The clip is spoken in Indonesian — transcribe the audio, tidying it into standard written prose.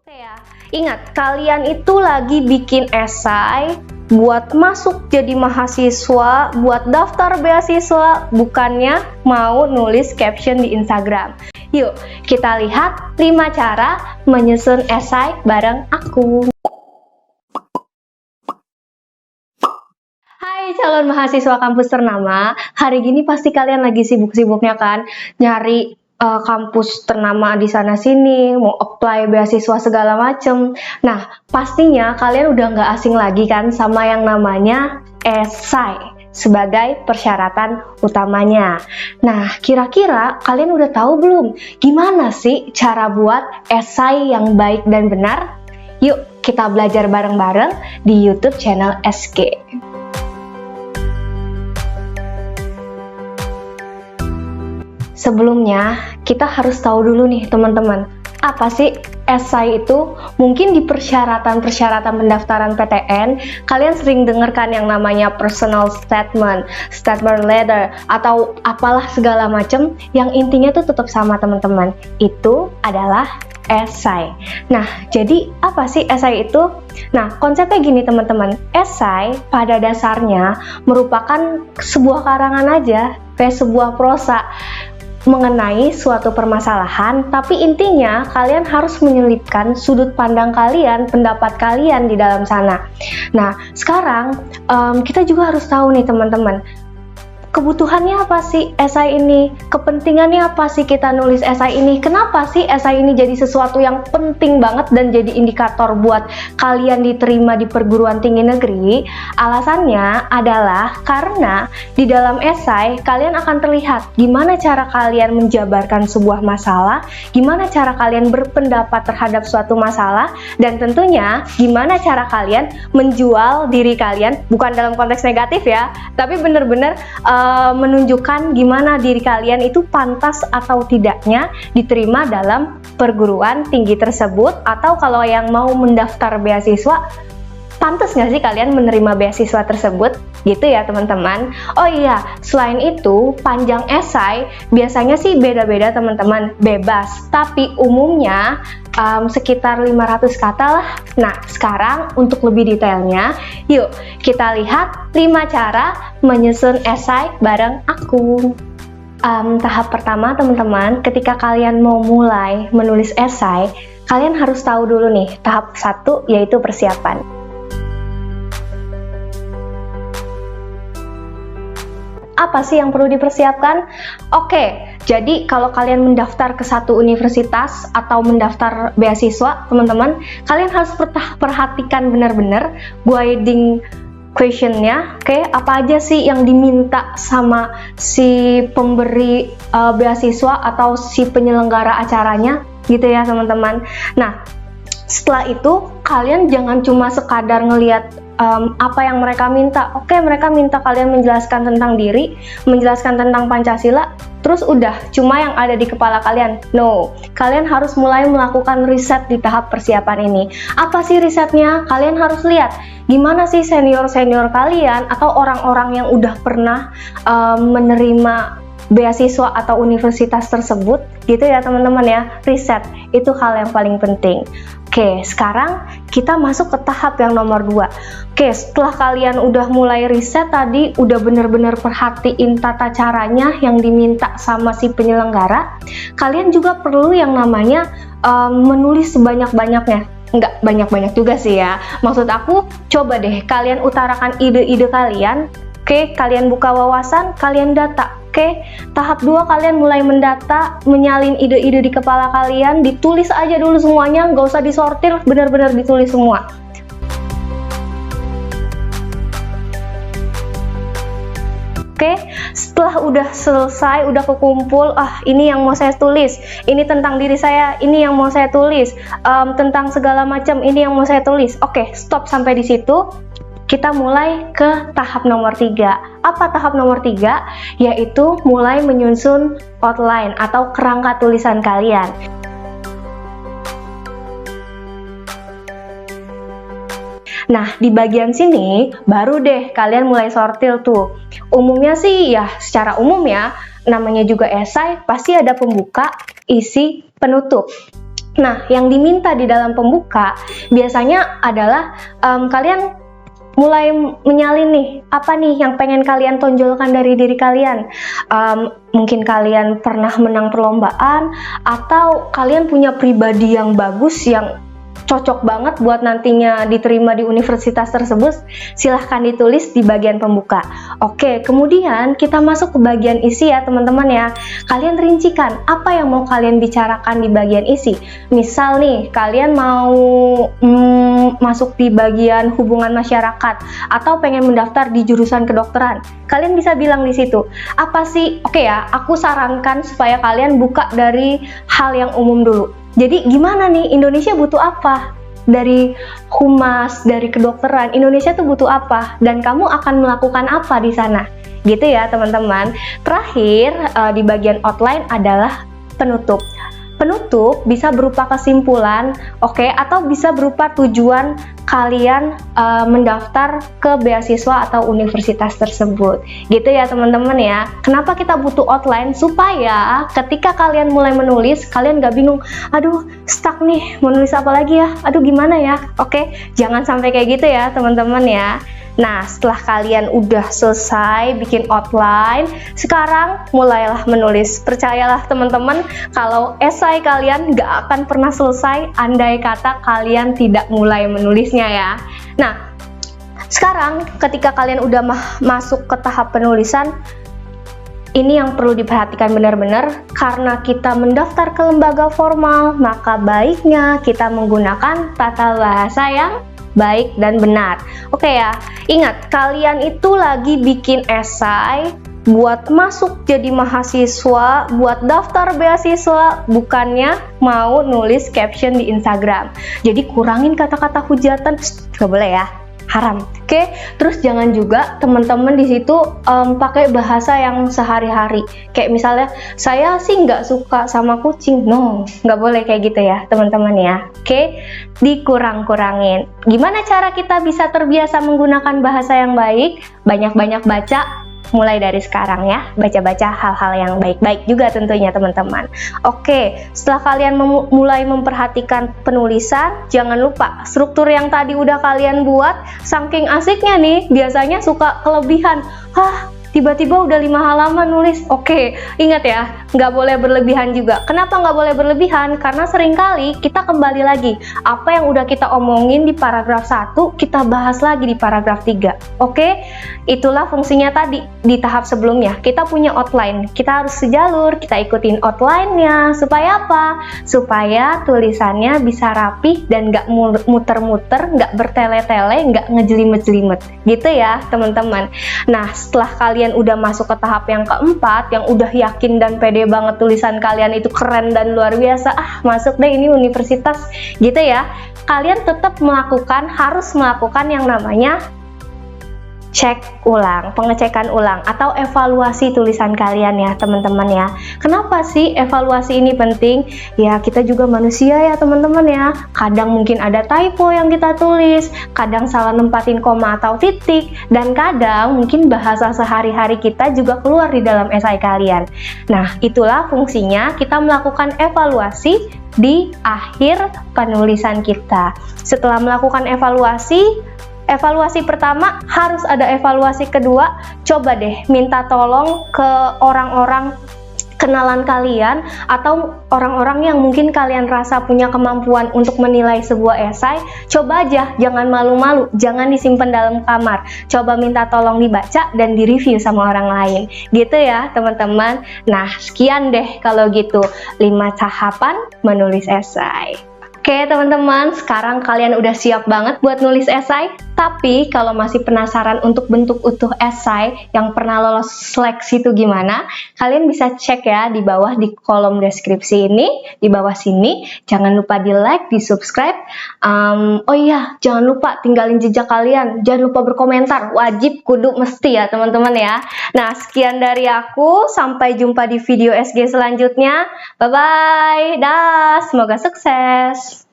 Oke ya, ingat kalian itu lagi bikin esai buat masuk jadi mahasiswa, buat daftar beasiswa, bukannya mau nulis caption di Instagram. Yuk, kita lihat 5 cara menyusun esai bareng aku. Hai calon mahasiswa kampus ternama, hari gini pasti kalian lagi sibuk-sibuknya kan, nyari kampus ternama di sana sini, mau apply beasiswa segala macem. Nah, pastinya kalian udah nggak asing lagi kan sama yang namanya esai sebagai persyaratan utamanya. Nah, kira-kira kalian udah tahu belum gimana sih cara buat esai yang baik dan benar? Yuk, kita belajar bareng-bareng di YouTube channel SK. Sebelumnya, kita harus tahu dulu nih teman-teman, apa sih esai itu? Mungkin di persyaratan pendaftaran PTN, kalian sering dengarkan yang namanya personal statement, statement letter, atau apalah segala macam, yang intinya tuh tetap sama teman-teman. Itu adalah esai. Nah, jadi apa sih esai itu? Nah, konsepnya gini teman-teman, esai pada dasarnya merupakan sebuah karangan aja, kayak sebuah prosa mengenai suatu permasalahan, tapi intinya kalian harus menyelipkan sudut pandang kalian, pendapat kalian di dalam sana. Nah, sekarang kita juga harus tahu nih teman-teman, kebutuhannya apa sih esai ini? Kepentingannya apa sih kita nulis esai ini? Kenapa sih esai ini jadi sesuatu yang penting banget dan jadi indikator buat kalian diterima di perguruan tinggi negeri? Alasannya adalah karena di dalam esai kalian akan terlihat gimana cara kalian menjabarkan sebuah masalah, gimana cara kalian berpendapat terhadap suatu masalah, dan tentunya gimana cara kalian menjual diri kalian, bukan dalam konteks negatif ya, tapi bener-bener menunjukkan gimana diri kalian itu pantas atau tidaknya diterima dalam perguruan tinggi tersebut, atau kalau yang mau mendaftar beasiswa, pantas nggak sih kalian menerima beasiswa tersebut, gitu ya teman-teman. Oh iya, selain itu panjang esai biasanya sih beda-beda teman-teman, bebas, tapi umumnya sekitar 500 kata lah. Nah, sekarang untuk lebih detailnya, yuk kita lihat 5 cara menyusun esai bareng aku. Tahap pertama teman-teman, ketika kalian mau mulai menulis esai, kalian harus tahu dulu nih, tahap 1 yaitu persiapan. Apa sih yang perlu dipersiapkan? Oke, jadi kalau kalian mendaftar ke satu universitas atau mendaftar beasiswa, teman-teman, kalian harus perhatikan benar-benar guiding question-nya. Oke, apa aja sih yang diminta sama si pemberi beasiswa atau si penyelenggara acaranya, gitu ya teman-teman. Nah, setelah itu kalian jangan cuma sekadar ngelihat apa yang mereka minta. Oke, mereka minta kalian menjelaskan tentang diri, menjelaskan tentang Pancasila, terus udah cuma yang ada di kepala kalian. No, kalian harus mulai melakukan riset di tahap persiapan ini. Apa sih risetnya? Kalian harus lihat gimana sih senior-senior kalian atau orang-orang yang udah pernah menerima beasiswa atau universitas tersebut, gitu ya teman-teman ya. Riset itu hal yang paling penting. Oke, sekarang kita masuk ke tahap yang nomor 2. Oke, setelah kalian udah mulai riset tadi, udah bener-bener perhatiin tata caranya yang diminta sama si penyelenggara, kalian juga perlu yang namanya menulis sebanyak-banyaknya. Nggak banyak-banyak juga sih ya. Maksud aku, coba deh kalian utarakan ide-ide kalian. Oke, kalian buka wawasan, kalian data. Oke, tahap 2 kalian mulai mendata, menyalin ide-ide di kepala kalian, ditulis aja dulu semuanya, nggak usah disortir, benar-benar ditulis semua. Oke, setelah udah selesai, udah kekumpul, ini yang mau saya tulis, ini tentang diri saya, ini yang mau saya tulis, tentang segala macam, ini yang mau saya tulis. Oke, stop sampai di situ. Kita mulai ke tahap nomor 3. Apa tahap nomor 3? Yaitu mulai menyusun outline atau kerangka tulisan kalian. Nah, di bagian sini baru deh kalian mulai sortir tuh. Umumnya sih ya, secara umum ya, namanya juga esai, pasti ada pembuka, isi, penutup. Nah, yang diminta di dalam pembuka biasanya adalah kalian mulai menyalin nih, apa nih yang pengen kalian tonjolkan dari diri kalian. Mungkin kalian pernah menang perlombaan, atau kalian punya pribadi yang bagus, yang cocok banget buat nantinya diterima di universitas tersebut. Silahkan ditulis di bagian pembuka. Oke, kemudian kita masuk ke bagian isi ya teman-teman ya. Kalian rincikan apa yang mau kalian bicarakan di bagian isi. Misal nih, kalian mau masuk di bagian hubungan masyarakat, atau pengen mendaftar di jurusan kedokteran. Kalian bisa bilang di situ, apa sih? Oke ya, aku sarankan supaya kalian buka dari hal yang umum dulu. Jadi gimana nih, Indonesia butuh apa? Dari humas, dari kedokteran, Indonesia tuh butuh apa? Dan kamu akan melakukan apa di sana? Gitu ya teman-teman. Terakhir, di bagian outline adalah penutup. Penutup bisa berupa kesimpulan, oke, atau bisa berupa tujuan kalian mendaftar ke beasiswa atau universitas tersebut. Gitu ya teman-teman ya. Kenapa kita butuh outline? Supaya ketika kalian mulai menulis, kalian gak bingung, aduh stuck nih, mau nulis apa lagi ya? Aduh gimana ya? Oke, jangan sampai kayak gitu ya teman-teman ya. Nah, setelah kalian udah selesai bikin outline, sekarang mulailah menulis. Percayalah teman-teman, kalau esai kalian gak akan pernah selesai andai kata kalian tidak mulai menulisnya ya. Nah, sekarang ketika kalian udah masuk ke tahap penulisan, ini yang perlu diperhatikan benar-benar, karena kita mendaftar ke lembaga formal, maka baiknya kita menggunakan tata bahasa yang baik dan benar. Oke ya, ingat, kalian itu lagi bikin esai buat masuk jadi mahasiswa, buat daftar beasiswa, bukannya mau nulis caption di Instagram. Jadi kurangin kata-kata hujatan, gak boleh ya, haram. Oke, terus jangan juga teman-teman di situ pakai bahasa yang sehari-hari. Kayak misalnya, saya sih nggak suka sama kucing. No, nggak boleh kayak gitu ya teman-teman ya. Oke, dikurang-kurangin. Gimana cara kita bisa terbiasa menggunakan bahasa yang baik? Banyak-banyak baca. Mulai dari sekarang ya, baca-baca hal-hal yang baik-baik juga tentunya teman-teman. Oke, setelah kalian mulai memperhatikan penulisan, jangan lupa struktur yang tadi udah kalian buat, saking asiknya nih, biasanya suka kelebihan. Tiba-tiba udah 5 halaman nulis. Oke, ingat ya, nggak boleh berlebihan juga. Kenapa nggak boleh berlebihan? Karena seringkali kita kembali lagi, apa yang udah kita omongin di paragraf 1, kita bahas lagi di paragraf 3. Oke, itulah fungsinya tadi di tahap sebelumnya. Kita punya outline, kita harus sejalur, kita ikutin outline-nya. Supaya apa? Supaya tulisannya bisa rapi dan nggak muter-muter, nggak bertele-tele, nggak ngejelimet-jelimet. Gitu ya, teman-teman. Nah, setelah kalian udah masuk ke tahap yang keempat, yang udah yakin dan pede banget tulisan kalian itu keren dan luar biasa, masuk deh ini universitas, gitu ya. Kalian tetap harus melakukan yang namanya cek ulang, pengecekan ulang, atau evaluasi tulisan kalian ya teman-teman ya. Kenapa sih evaluasi ini penting? Ya kita juga manusia ya teman-teman ya. Kadang mungkin ada typo yang kita tulis, kadang salah nempatin koma atau titik, dan kadang mungkin bahasa sehari-hari kita juga keluar di dalam esai kalian. Nah, itulah fungsinya kita melakukan evaluasi di akhir penulisan kita. Setelah melakukan evaluasi pertama, harus ada evaluasi kedua. Coba deh minta tolong ke orang-orang kenalan kalian, atau orang-orang yang mungkin kalian rasa punya kemampuan untuk menilai sebuah esai. Coba aja, jangan malu-malu, jangan disimpan dalam kamar. Coba minta tolong dibaca dan direview sama orang lain. Gitu ya teman-teman. Nah, sekian deh kalau gitu 5 tahapan menulis esai. Oke teman-teman, sekarang kalian udah siap banget buat nulis esai? Tapi kalau masih penasaran untuk bentuk utuh esai yang pernah lolos seleksi itu gimana? Kalian bisa cek ya di bawah di kolom deskripsi ini, di bawah sini. Jangan lupa di like, di subscribe. Oh iya, jangan lupa tinggalin jejak kalian. Jangan lupa berkomentar, wajib, kudu, mesti ya teman-teman ya. Nah, sekian dari aku. Sampai jumpa di video SG selanjutnya. Bye-bye, dah, semoga sukses.